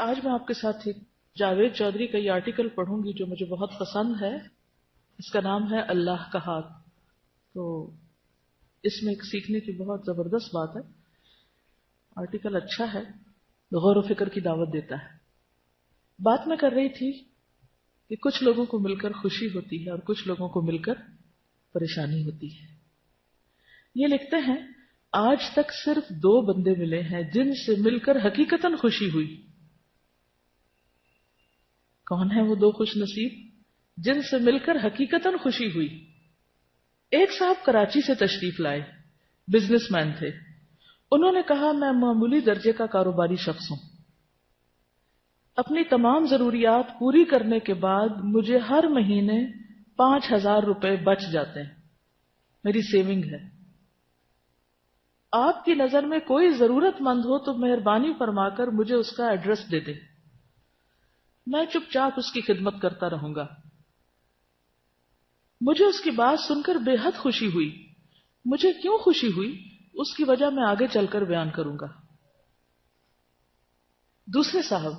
آج میں آپ کے ساتھ ایک جاوید چودھری کا یہ آرٹیکل پڑھوں گی جو مجھے بہت پسند ہے. اس کا نام ہے اللہ کا ہاتھ. تو اس میں ایک سیکھنے کی بہت زبردست بات ہے. آرٹیکل اچھا ہے, غور و فکر کی دعوت دیتا ہے. بات میں کر رہی تھی کہ کچھ لوگوں کو مل کر خوشی ہوتی ہے اور کچھ لوگوں کو مل کر پریشانی ہوتی ہے. یہ لکھتے ہیں آج تک صرف 2 بندے ملے ہیں جن سے مل کر حقیقتاً خوشی ہوئی. کون ہے وہ 2 خوش نصیب جن سے مل کر حقیقتاً خوشی ہوئی؟ ایک صاحب کراچی سے تشریف لائے, بزنس مین تھے. انہوں نے کہا میں معمولی درجے کا کاروباری شخص ہوں. اپنی تمام ضروریات پوری کرنے کے بعد مجھے ہر مہینے 5,000 روپے بچ جاتے ہیں. میری سیونگ ہے. آپ کی نظر میں کوئی ضرورت مند ہو تو مہربانی فرما کر مجھے اس کا ایڈریس دے دیں, میں چپ چاپ اس کی خدمت کرتا رہوں گا. مجھے اس کی بات سن کر بے حد خوشی ہوئی. مجھے کیوں خوشی ہوئی اس کی وجہ میں آگے چل کر بیان کروں گا. دوسرے صاحب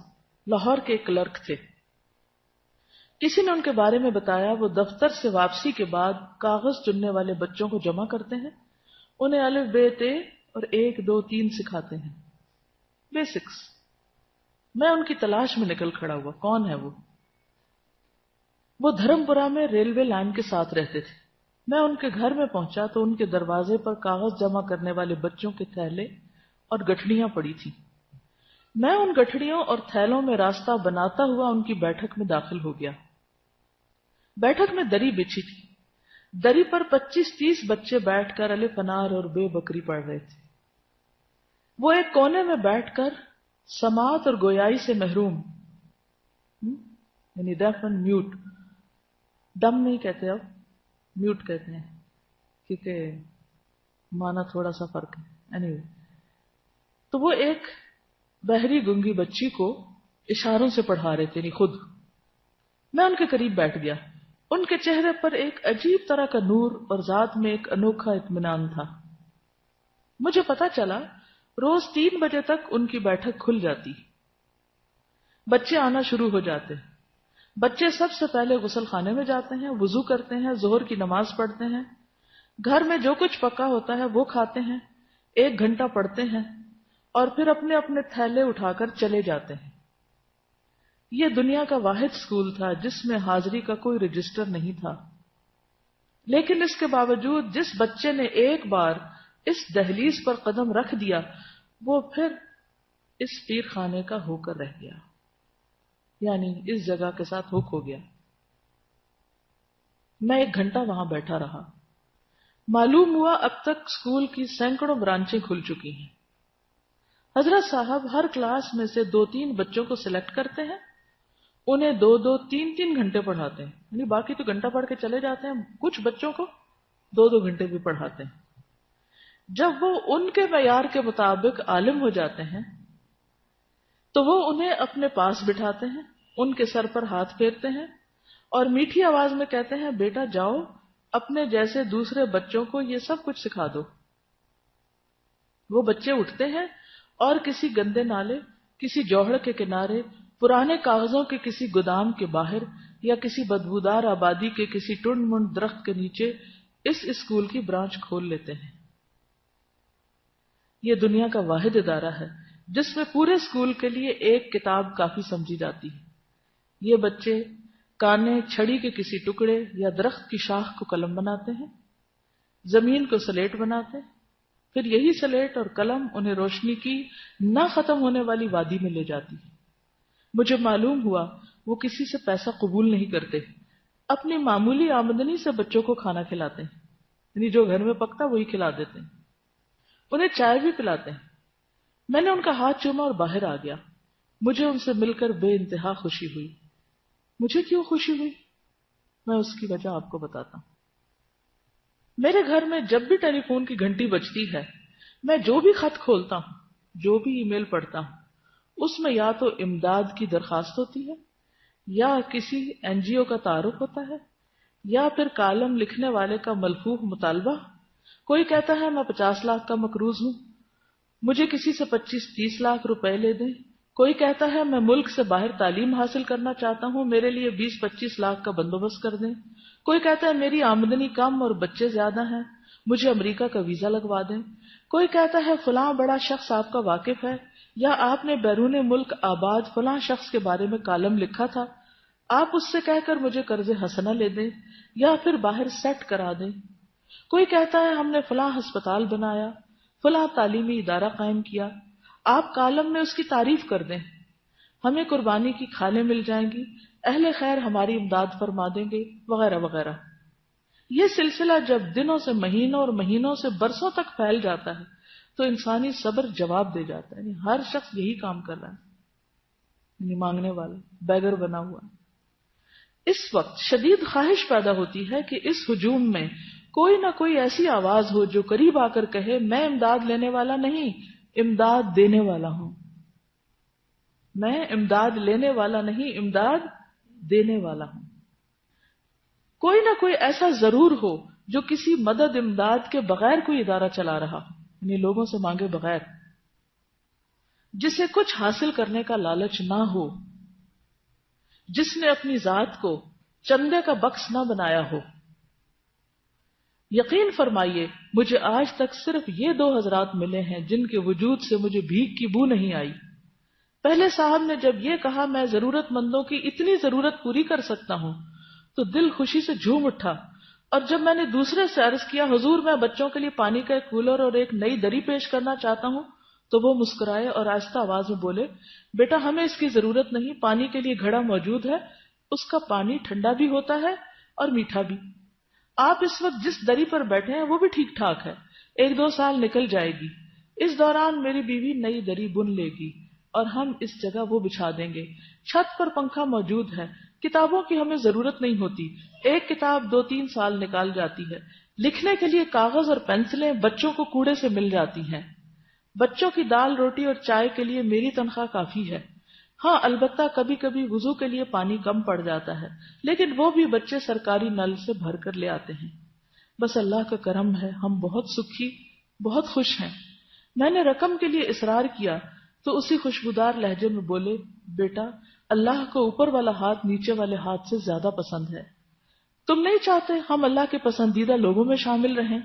لاہور کے ایک کلرک تھے. کسی نے ان کے بارے میں بتایا وہ دفتر سے واپسی کے بعد کاغذ چننے والے بچوں کو جمع کرتے ہیں, انہیں الف بے تے اور 1 2 3 سکھاتے ہیں, بیسکس. میں ان کی تلاش میں نکل کھڑا ہوا. کون ہے وہ؟ وہ دھرمپورہ میں ریلوے لائن کے ساتھ رہتے تھے. میں ان کے گھر میں پہنچا تو ان کے دروازے پر کاغذ جمع کرنے والے بچوں کے تھیلے اور گٹھڑیاں پڑی تھیں. میں ان گٹھڑیوں اور تھیلوں میں راستہ بناتا ہوا ان کی بیٹھک میں داخل ہو گیا. بیٹھک میں دری بچھی تھی. دری پر 25-30 بچے بیٹھ کر الف انار اور بے بکری پڑھ رہے تھے. وہ ایک کونے میں بیٹھ کر سماعت اور گویائی سے محروم, یعنی ڈیف اینڈ میوٹ. ڈم نہیں کہتے, اب میوٹ کہتے ہیں کیونکہ مانا تھوڑا سا فرق ہے. anyway, تو وہ ایک بہری گنگی بچی کو اشاروں سے پڑھا رہے تھے, یعنی خود. میں ان کے قریب بیٹھ گیا. ان کے چہرے پر ایک عجیب طرح کا نور اور ذات میں ایک انوکھا اطمینان تھا. مجھے پتا چلا روز 3 بجے تک ان کی بیٹھک کھل جاتی. بچے آنا شروع ہو جاتے. بچے سب سے پہلے غسل خانے میں جاتے ہیں, وضو کرتے ہیں, ظہر کی نماز پڑھتے ہیں, گھر میں جو کچھ پکا ہوتا ہے وہ کھاتے ہیں, 1 گھنٹہ پڑھتے ہیں اور پھر اپنے اپنے تھیلے اٹھا کر چلے جاتے ہیں. یہ دنیا کا واحد اسکول تھا جس میں حاضری کا کوئی رجسٹر نہیں تھا. لیکن اس کے باوجود جس بچے نے ایک بار اس دہلیز پر قدم رکھ دیا وہ پھر اس پیر خانے کا ہو کر رہ گیا, یعنی اس جگہ کے ساتھ ہوک ہو گیا. میں 1 گھنٹہ وہاں بیٹھا رہا. معلوم ہوا اب تک اسکول کی سینکڑوں برانچیں کھل چکی ہیں. حضرت صاحب ہر کلاس میں سے 2-3 بچوں کو سلیکٹ کرتے ہیں, انہیں 2-2 3-3 گھنٹے پڑھاتے ہیں, یعنی باقی تو گھنٹہ پڑھ کے چلے جاتے ہیں, کچھ بچوں کو 2-2 گھنٹے بھی پڑھاتے ہیں. جب وہ ان کے معیار کے مطابق عالم ہو جاتے ہیں تو وہ انہیں اپنے پاس بٹھاتے ہیں, ان کے سر پر ہاتھ پھیرتے ہیں اور میٹھی آواز میں کہتے ہیں بیٹا جاؤ اپنے جیسے دوسرے بچوں کو یہ سب کچھ سکھا دو. وہ بچے اٹھتے ہیں اور کسی گندے نالے, کسی جوہڑ کے کنارے, پرانے کاغذوں کے کسی گودام کے باہر یا کسی بدبودار آبادی کے کسی ٹنڈ منڈ درخت کے نیچے اس اسکول کی برانچ کھول لیتے ہیں. یہ دنیا کا واحد ادارہ ہے جس میں پورے اسکول کے لیے 1 کتاب کافی سمجھی جاتی ہے. یہ بچے کانے چھڑی کے کسی ٹکڑے یا درخت کی شاخ کو قلم بناتے ہیں, زمین کو سلیٹ بناتے ہیں, پھر یہی سلیٹ اور قلم انہیں روشنی کی نہ ختم ہونے والی وادی میں لے جاتی ہے. مجھے معلوم ہوا وہ کسی سے پیسہ قبول نہیں کرتے, اپنی معمولی آمدنی سے بچوں کو کھانا کھلاتے ہیں, یعنی جو گھر میں پکتا وہی کھلا دیتے ہیں, انہیں چائے بھی پلاتے ہیں. میں نے ان کا ہاتھ چوما اور باہر آ گیا. مجھے ان سے مل کر بے انتہا خوشی ہوئی. مجھے کیوں خوشی ہوئی میں اس کی وجہ آپ کو بتاتا ہوں. میرے گھر میں جب بھی ٹیلی فون کی گھنٹی بجتی ہے میں جو بھی خط کھولتا ہوں, جو بھی ای میل پڑھتا ہوں, اس میں یا تو امداد کی درخواست ہوتی ہے یا کسی NGO کا تعارف ہوتا ہے یا پھر کالم لکھنے والے کا ملفوف مطالبہ. کوئی کہتا ہے میں 50 لاکھ کا مقروض ہوں, مجھے کسی سے 25-30 لاکھ روپے لے دیں کوئی کہتا ہے میں ملک سے باہر تعلیم حاصل کرنا چاہتا ہوں، میرے لیے 20-25 لاکھ کا بندوبست کر دیں۔ کوئی کہتا ہے میری آمدنی کم اور بچے زیادہ ہیں، مجھے امریکہ کا ویزا لگوا دیں۔ کوئی کہتا ہے فلاں بڑا شخص آپ کا واقف ہے، یا آپ نے بیرون ملک آباد فلاں شخص کے بارے میں کالم لکھا تھا، آپ اس سے کہہ کر مجھے قرض حسنہ لے دیں یا پھر باہر سیٹ کرا دیں۔ کوئی کہتا ہے ہم نے فلاں ہسپتال بنایا، فلاں تعلیمی ادارہ قائم کیا، آپ کالم میں اس کی تعریف کر دیں، ہمیں قربانی کی کھالیں مل جائیں گی، اہل خیر ہماری امداد فرما دیں گے، وغیرہ وغیرہ۔ یہ سلسلہ جب دنوں سے مہینوں اور مہینوں سے برسوں تک پھیل جاتا ہے تو انسانی صبر جواب دے جاتا ہے، یعنی ہر شخص یہی کام کر رہا ہے، یعنی مانگنے والا بیگر بنا ہوا۔ اس وقت شدید خواہش پیدا ہوتی ہے کہ اس ہجوم میں کوئی نہ کوئی ایسی آواز ہو جو قریب آ کر کہے میں امداد لینے والا نہیں، امداد دینے والا ہوں، میں امداد لینے والا نہیں، امداد دینے والا ہوں۔ کوئی نہ کوئی ایسا ضرور ہو جو کسی مدد امداد کے بغیر کوئی ادارہ چلا رہا ہو، یعنی لوگوں سے مانگے بغیر، جسے کچھ حاصل کرنے کا لالچ نہ ہو، جس نے اپنی ذات کو چندے کا بکس نہ بنایا ہو۔ یقین فرمائیے مجھے آج تک صرف یہ 2 حضرات ملے ہیں جن کے وجود سے مجھے بھیک کی بو نہیں آئی۔ پہلے صاحب نے جب یہ کہا میں ضرورت مندوں کی اتنی ضرورت پوری کر سکتا ہوں تو دل خوشی سے جھوم اٹھا، اور جب میں نے دوسرے سے عرض کیا حضور میں بچوں کے لیے پانی کا ایک کولر اور ایک نئی دری پیش کرنا چاہتا ہوں، تو وہ مسکرائے اور آہستہ آواز میں بولے بیٹا ہمیں اس کی ضرورت نہیں، پانی کے لیے گھڑا موجود ہے، اس کا پانی ٹھنڈا بھی ہوتا ہے اور میٹھا بھی، آپ اس وقت جس دری پر بیٹھے ہیں وہ بھی ٹھیک ٹھاک ہے، 1-2 سال نکل جائے گی، اس دوران میری بیوی نئی دری بن لے گی اور ہم اس جگہ وہ بچھا دیں گے، چھت پر پنکھا موجود ہے، کتابوں کی ہمیں ضرورت نہیں ہوتی، ایک کتاب 2-3 سال نکال جاتی ہے، لکھنے کے لیے کاغذ اور پینسلیں بچوں کو کوڑے سے مل جاتی ہیں، بچوں کی دال روٹی اور چائے کے لیے میری تنخواہ کافی ہے، ہاں البتہ کبھی کبھی وضو کے لیے پانی کم پڑ جاتا ہے، لیکن وہ بھی بچے سرکاری نل سے بھر کر لے آتے ہیں، بس اللہ کا کرم ہے ہم بہت سکھی بہت خوش ہیں۔ میں نے رقم کے لیے اصرار کیا تو اسی خوشبودار لہجے میں بولے بیٹا اللہ کو اوپر والا ہاتھ نیچے والے ہاتھ سے زیادہ پسند ہے، تم نہیں چاہتے ہم اللہ کے پسندیدہ لوگوں میں شامل رہیں؟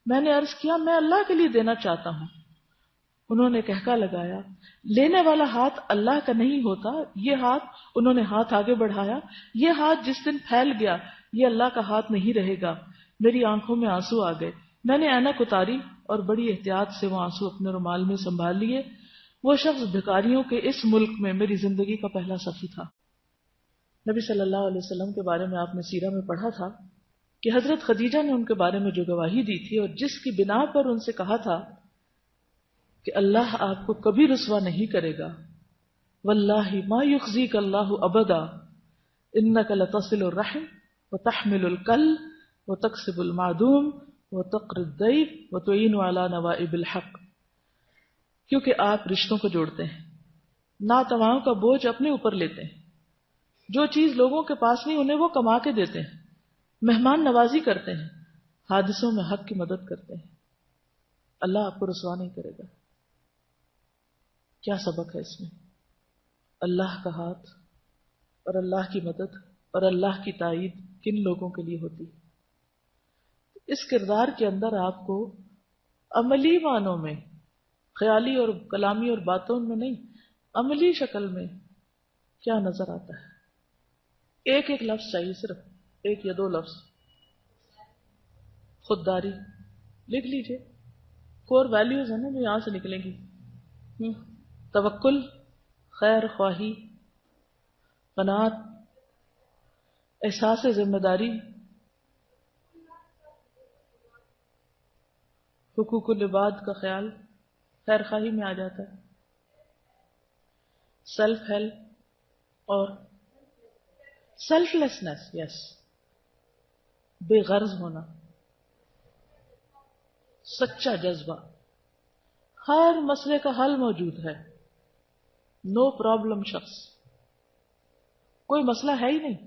میں نے عرض کیا میں اللہ کے لیے دینا چاہتا ہوں۔ انہوں نے کہکا لگایا لینے والا ہاتھ اللہ کا نہیں ہوتا، یہ ہاتھ، انہوں نے ہاتھ آگے بڑھایا، یہ ہاتھ جس دن پھیل گیا یہ اللہ کا ہاتھ نہیں رہے گا۔ میری آنکھوں میں آنسو آ گئے، میں نے اینک اتاری اور بڑی احتیاط سے وہ آنسو اپنے رومال میں سنبھال لیے۔ وہ شخص بھکاریوں کے اس ملک میں میری زندگی کا پہلا سخی تھا۔ نبی صلی اللہ علیہ وسلم کے بارے میں آپ نے سیرہ میں پڑھا تھا کہ حضرت خدیجہ نے ان کے بارے میں جو گواہی دی تھی اور جس کی بنا پر ان سے کہا تھا کہ اللہ آپ کو کبھی رسوا نہیں کرے گا، واللہ ما یخزیک اللہ ابدا انک لتصل الرحم وتحمل الکل وتکسب المعدوم وتقر الضیف وتعین علی نوائب الحق، کیونکہ آپ رشتوں کو جوڑتے ہیں، ناتواؤں کا بوجھ اپنے اوپر لیتے ہیں، جو چیز لوگوں کے پاس نہیں انہیں وہ کما کے دیتے ہیں، مہمان نوازی کرتے ہیں، حادثوں میں حق کی مدد کرتے ہیں، اللہ آپ کو رسوا نہیں کرے گا۔ کیا سبق ہے اس میں؟ اللہ کا ہاتھ اور اللہ کی مدد اور اللہ کی تائید کن لوگوں کے لیے ہوتی ہے؟ اس کردار کے اندر آپ کو عملی معنوں میں، خیالی اور کلامی اور باتوں میں نہیں، عملی شکل میں کیا نظر آتا ہے؟ ایک ایک لفظ چاہیے، صرف 1 یا 2 لفظ۔ خودداری لکھ لیجئے، کور ویلیوز ہیں نا جو یہاں سے نکلیں گی، توکل، خیر خواہی، قناعت، احساس ذمہ داری، حقوق العباد کا خیال خیر خواہی میں آ جاتا ہے، سیلف ہیلپ اور سیلف لیسنس، یس، بے غرض ہونا، سچا جذبہ، ہر مسئلے کا حل موجود ہے، نو پرابلم شخص، کوئی مسئلہ ہے ہی نہیں،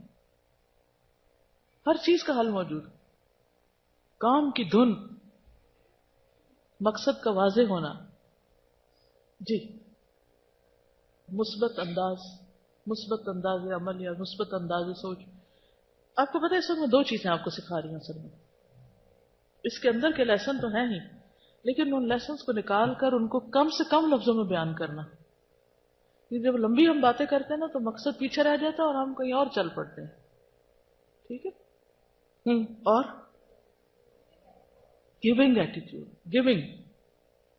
ہر چیز کا حل موجود، کام کی دھن، مقصد کا واضح ہونا۔ جی مثبت انداز، مثبت انداز عمل یا مثبت انداز سوچ. آپ کو پتہ ہے اس وقت میں دو چیزیں آپ کو سکھا رہی ہوں اصل میں. اس کے اندر کے لیسن تو ہیں ہی، لیکن ان لیسنس کو نکال کر ان کو کم سے کم لفظوں میں بیان کرنا. یہ جب لمبی ہم باتیں کرتے ہیں نا تو مقصد پیچھے رہ جاتا ہے اور ہم کہیں اور چل پڑتے ہیں. ٹھیک ہے. اور گیونگ ایٹیٹیوڈ، گیونگ،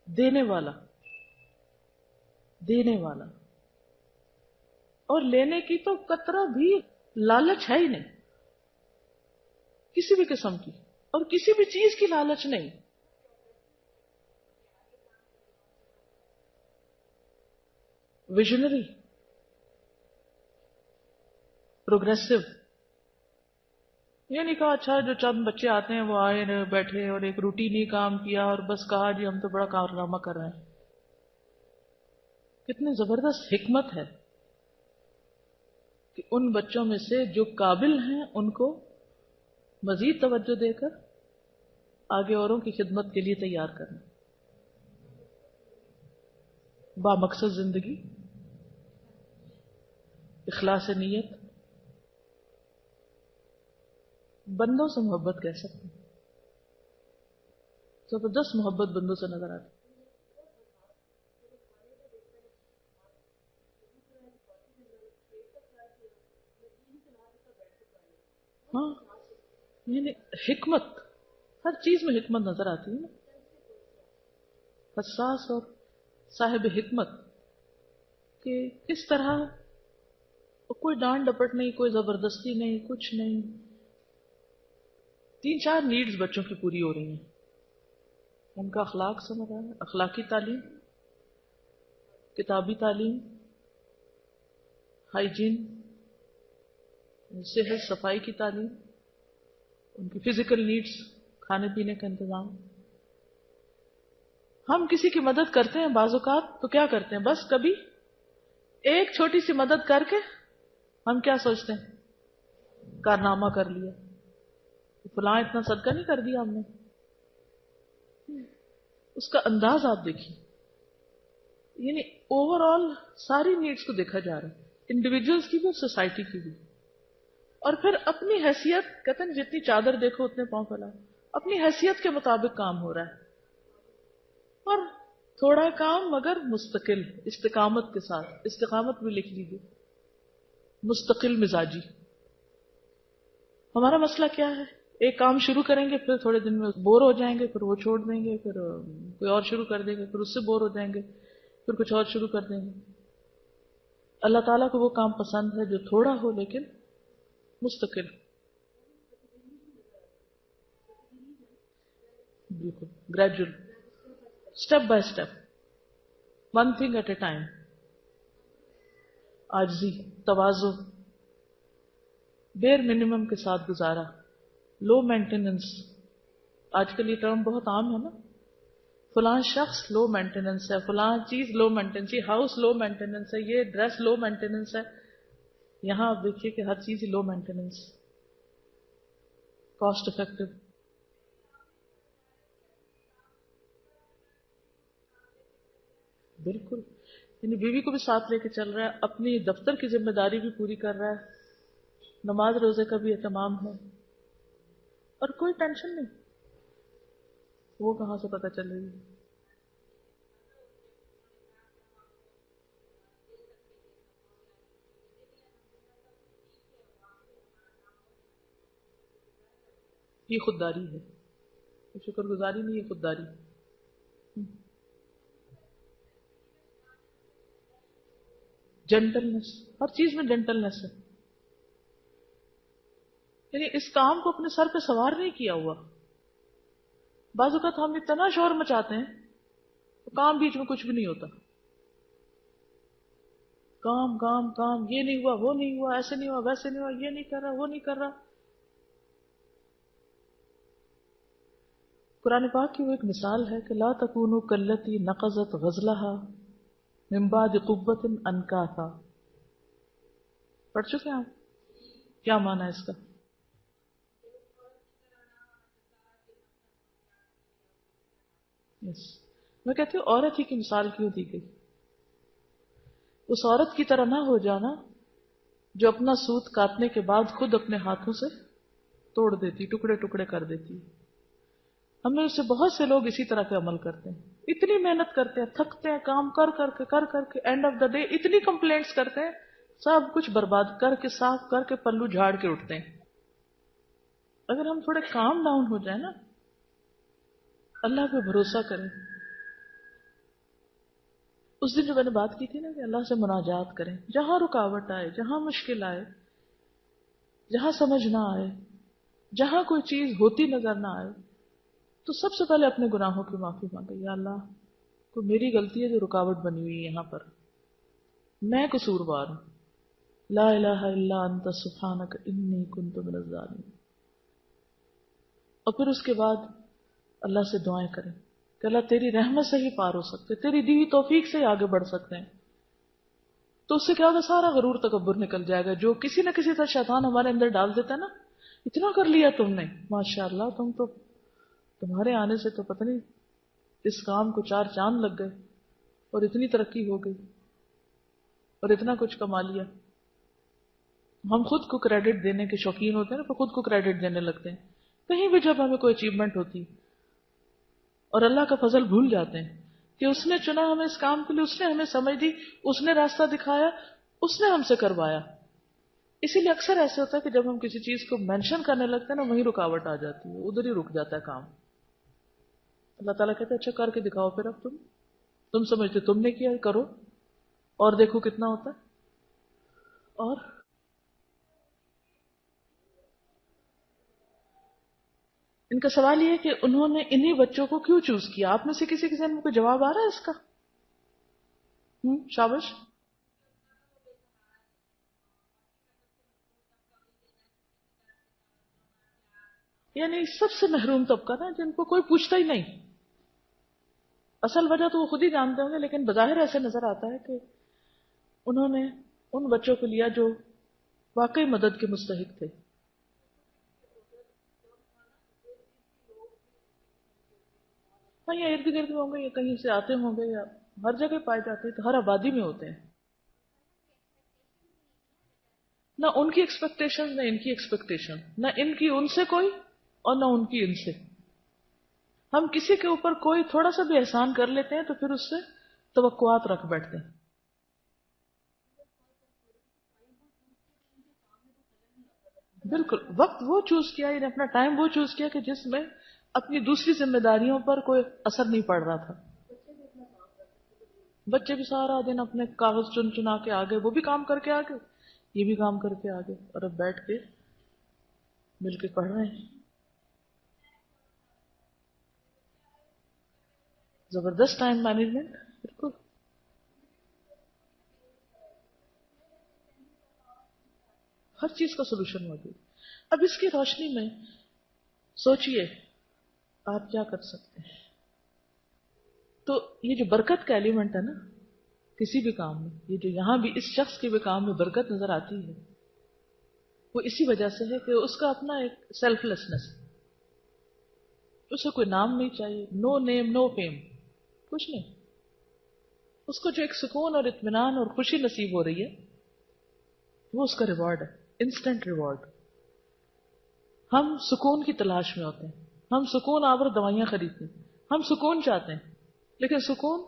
دینے والا، دینے والا. اور لینے کی تو قطرہ بھی لالچ ہے ہی نہیں کسی بھی قسم کی، اور کسی بھی چیز کی لالچ نہیں. Visionary, progressive. یہ نہیں کہا اچھا جو چند بچے آتے ہیں وہ آئے بیٹھے اور ایک روٹینی کام کیا اور بس کہا جی ہم تو بڑا کارنامہ کر رہے ہیں. کتنی زبردست حکمت ہے کہ ان بچوں میں سے جو قابل ہیں ان کو مزید توجہ دے کر آگے اوروں کی خدمت کے لیے تیار کرنا. با مقصد زندگی، اخلاص نیت. بندوں سے محبت کہہ سکتے ہیں، زبردست محبت بندوں سے نظر آتی. ہاں، یعنی حکمت، ہر چیز میں حکمت نظر آتی ہے نا. حساس اور صاحب حکمت کہ کس طرح کوئی ڈانٹ ڈپٹ نہیں، کوئی زبردستی نہیں، کچھ نہیں. تین چار نیڈز بچوں کی پوری ہو رہی ہیں. ان کا اخلاق سمجھ رہا ہے، اخلاقی تعلیم، کتابی تعلیم، ہائیجین، صحت صفائی کی تعلیم، ان کی فزیکل نیڈز، کھانے پینے کا انتظام. ہم کسی کی مدد کرتے ہیں بعض اوقات تو کیا کرتے ہیں، بس کبھی ایک چھوٹی سی مدد کر کے ہم کیا سوچتے ہیں، کارنامہ کر لیا، فلاں اتنا صدقہ نہیں کر دیا ہم نے. اس کا انداز آپ دیکھیے، یعنی اوور آل ساری نیڈز کو دیکھا جا رہا ہے، انڈیویجولس کی بھی اور سوسائٹی کی بھی. اور پھر اپنی حیثیت، کہتے ہیں جتنی چادر دیکھو اتنے پاؤں پھیلاؤ، اپنی حیثیت کے مطابق کام ہو رہا ہے. اور تھوڑا کام مگر مستقل، استقامت کے ساتھ. استقامت بھی لکھ لیجیے، مستقل مزاجی. ہمارا مسئلہ کیا ہے، ایک کام شروع کریں گے پھر تھوڑے دن میں بور ہو جائیں گے، پھر وہ چھوڑ دیں گے، پھر کوئی اور شروع کر دیں گے، پھر اس سے بور ہو جائیں گے، پھر کچھ اور شروع کر دیں گے. اللہ تعالیٰ کو وہ کام پسند ہے جو تھوڑا ہو لیکن مستقل. بالکل gradual, step by step, one thing at a time. عاجزی، تواضع، بیر منیمم کے ساتھ گزارا، لو مینٹیننس. آج کل یہ ٹرم بہت عام ہے نا، فلاں شخص لو مینٹیننس ہے، فلاں چیز لو مینٹیننس، یہ ہاؤس لو مینٹیننس ہے، یہ ڈریس لو مینٹیننس ہے. یہاں آپ دیکھیے کہ ہر چیز لو مینٹیننس، کاسٹ افیکٹو. بالکل، یعنی بیوی کو بھی ساتھ لے کے چل رہا ہے، اپنی دفتر کی ذمہ داری بھی پوری کر رہا ہے، نماز روزے کا بھی اہتمام ہے، اور کوئی ٹینشن نہیں. وہ کہاں سے پتہ چل رہی ہے. یہ خودداری ہے، یہ شکر گزاری نہیں، یہ خودداری. جینٹلنس، ہر چیز میں جینٹلنس ہے. یعنی اس کام کو اپنے سر پہ سوار نہیں کیا ہوا. بعض اوقات ہم اتنا شور مچاتے ہیں تو کام بیچ میں کچھ بھی نہیں ہوتا. کام کام کام، یہ نہیں ہوا، وہ نہیں ہوا، ایسے نہیں ہوا، ویسے نہیں ہوا، یہ نہیں کر رہا، وہ نہیں کر رہا. قرآن پاک کی وہ ایک مثال ہے کہ لا تکونوا کاللتی نقضت غزلها من بعد قوة انکاثا. پڑھ چکے ہیں آپ؟ کیا معنی ہے اس کا؟ یس، میں کہتی ہوں عورت ہی کی مثال کیوں دی گئی؟ اس عورت کی طرح نہ ہو جانا جو اپنا سوت کاٹنے کے بعد خود اپنے ہاتھوں سے توڑ دیتی، ٹکڑے ٹکڑے کر دیتی. ہم میں سے بہت سے لوگ اسی طرح کے عمل کرتے ہیں. اتنی محنت کرتے ہیں، تھکتے ہیں، کام کر کر کے اینڈ آف دا ڈے اتنی کمپلینٹس کرتے ہیں، سب کچھ برباد کر کے صاف کر کے پلو جھاڑ کے اٹھتے ہیں. اگر ہم تھوڑے کام ڈاؤن ہو جائیں نا، اللہ پہ بھروسہ کریں. اس دن جو میں نے بات کی تھی نا کہ اللہ سے مناجات کریں، جہاں رکاوٹ آئے، جہاں مشکل آئے، جہاں سمجھ نہ آئے، جہاں کوئی چیز ہوتی نظر نہ آئے، تو سب سے پہلے اپنے گناہوں کی معافی مانگے. یا اللہ، کوئی میری غلطی ہے جو رکاوٹ بنی ہوئی ہے یہاں پر، میں قصوروار ہوں. لا الہ الا انت سبحانک انی کنت من الظالمین. اور پھر اس کے بعد اللہ سے دعائیں کریں کہ اللہ تیری رحمت سے ہی پار ہو سکتے، تیری دی ہوئی توفیق سے ہی آگے بڑھ سکتے ہیں. تو اس سے کیا ہوگا، سارا غرور تکبر نکل جائے گا جو کسی نہ کسی طرح شیطان ہمارے اندر ڈال دیتا ہے نا. اتنا کر لیا تم نے، ماشاءاللہ، تمہارے آنے سے تو پتہ نہیں اس کام کو 4 چاند لگ گئے اور اتنی ترقی ہو گئی اور اتنا کچھ کما لیا. ہم خود کو کریڈٹ دینے کے شوقین ہوتے ہیں نا، خود کو کریڈٹ دینے لگتے ہیں کہیں بھی جب ہمیں کوئی اچیومنٹ ہوتی، اور اللہ کا فضل بھول جاتے ہیں کہ اس نے چنا ہمیں اس کام کے لیے، اس نے ہمیں سمجھ دی، اس نے راستہ دکھایا، اس نے ہم سے کروایا. اسی لیے اکثر ایسے ہوتا ہے کہ جب ہم کسی چیز کو مینشن کرنے لگتے ہیں نا، وہیں رکاوٹ آ جاتی ہے، ادھر ہی رک جاتا ہے کام. اللہ تعالیٰ کہتے ہیں اچھا کر کے دکھاؤ، پھر اب تم سمجھتے تم نے کیا، کرو اور دیکھو کتنا ہوتا ہے. اور ان کا سوال یہ ہے کہ انہوں نے انہی بچوں کو کیوں چوز کیا. آپ میں سے کسی کے ذہن میں کوئی جواب آ رہا ہے اس کا؟ شابش. یعنی سب سے محروم طبقہ نا، جن کو کوئی پوچھتا ہی نہیں. اصل وجہ تو وہ خود ہی جانتے ہوں گے، لیکن بظاہر ایسے نظر آتا ہے کہ انہوں نے ان بچوں کو لیا جو واقعی مدد کے مستحق تھے. ہاں، یا ارد گرد میں ہوں گے، یا کہیں سے آتے ہوں گے، یا ہر جگہ پائے جاتے ہیں، تو ہر آبادی میں ہوتے ہیں. نہ ان کی ایکسپیکٹیشن، نہ ان کی ایکسپیکٹیشن، نہ ان کی ان سے کوئی اور نہ ان کی ان سے. ہم کسی کے اوپر کوئی تھوڑا سا بھی احسان کر لیتے ہیں تو پھر اس سے توقعات رکھ بیٹھتے ہیں. بالکل، وقت وہ چوز کیا، یعنی اپنا ٹائم وہ چوز کیا کہ جس میں اپنی دوسری ذمہ داریوں پر کوئی اثر نہیں پڑ رہا تھا. بچے بھی سارا دن اپنے کاغذ چن چنا کے آگے، وہ بھی کام کر کے آگے، یہ بھی کام کر کے آگے، اور اب بیٹھ کے مل کے پڑھ رہے ہیں. زبردست ٹائم مینجمنٹ. بالکل. ہر چیز کا سولوشن موجود. اب اس کی روشنی میں سوچئے آپ کیا کر سکتے ہیں. تو یہ جو برکت کا ایلیمنٹ ہے نا کسی بھی کام میں، یہ جو یہاں بھی اس شخص کے بھی کام میں برکت نظر آتی ہے، وہ اسی وجہ سے ہے کہ اس کا اپنا ایک سیلف لیسنس ہے. اسے کوئی نام نہیں چاہیے، نو نیم نو فیم، کچھ نہیں. اس کو جو ایک سکون اور اطمینان اور خوشی نصیب ہو رہی ہے، وہ اس کا ریوارڈ ہے، انسٹنٹ ریوارڈ. ہم سکون کی تلاش میں ہوتے ہیں، ہم سکون آور دوائیاں خریدتے ہیں، ہم سکون چاہتے ہیں، لیکن سکون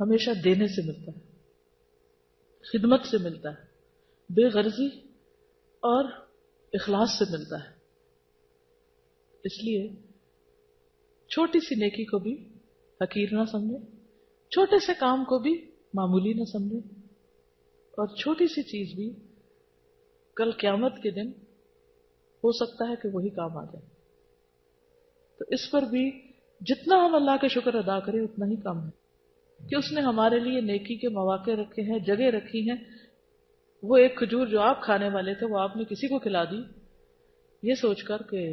ہمیشہ دینے سے ملتا ہے، خدمت سے ملتا ہے، بے غرضی اور اخلاص سے ملتا ہے. اس لیے چھوٹی سی نیکی کو بھی حقیر نہ سمجھیں، چھوٹے سے کام کو بھی معمولی نہ سمجھیں، اور چھوٹی سی چیز بھی کل قیامت کے دن ہو سکتا ہے کہ وہی کام آ جائے. تو اس پر بھی جتنا ہم اللہ کا شکر ادا کریں اتنا ہی کم ہے کہ اس نے ہمارے لیے نیکی کے مواقع رکھے ہیں، جگہ رکھی ہیں. وہ ایک کھجور جو آپ کھانے والے تھے وہ آپ نے کسی کو کھلا دی، یہ سوچ کر کہ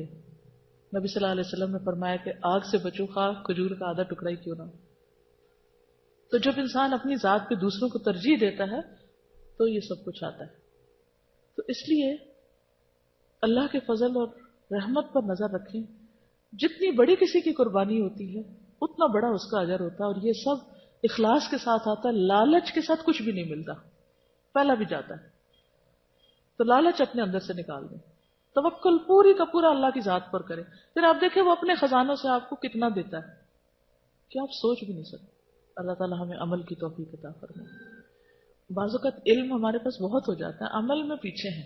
نبی صلی اللہ علیہ وسلم نے فرمایا کہ آگ سے بچو، خواہ کھجور کا آدھا ٹکڑا ہی کیوں نہ. تو جب انسان اپنی ذات پہ دوسروں کو ترجیح دیتا ہے تو یہ سب کچھ آتا ہے. تو اس لیے اللہ کے فضل اور رحمت پر نظر رکھیں. جتنی بڑی کسی کی قربانی ہوتی ہے اتنا بڑا اس کا اجر ہوتا ہے، اور یہ سب اخلاص کے ساتھ آتا ہے، لالچ کے ساتھ کچھ بھی نہیں ملتا، پہلا بھی جاتا ہے. تو لالچ اپنے اندر سے نکال دیں، توکل پوری کا پورا اللہ کی ذات پر کریں. پھر آپ دیکھیں وہ اپنے خزانوں سے آپ کو کتنا دیتا ہے کہ آپ سوچ بھی نہیں سکتے. اللہ تعالیٰ ہمیں عمل کی توفیق عطا فرمائے. بعض اوقات علم ہمارے پاس بہت ہو جاتا ہے، عمل میں پیچھے ہیں.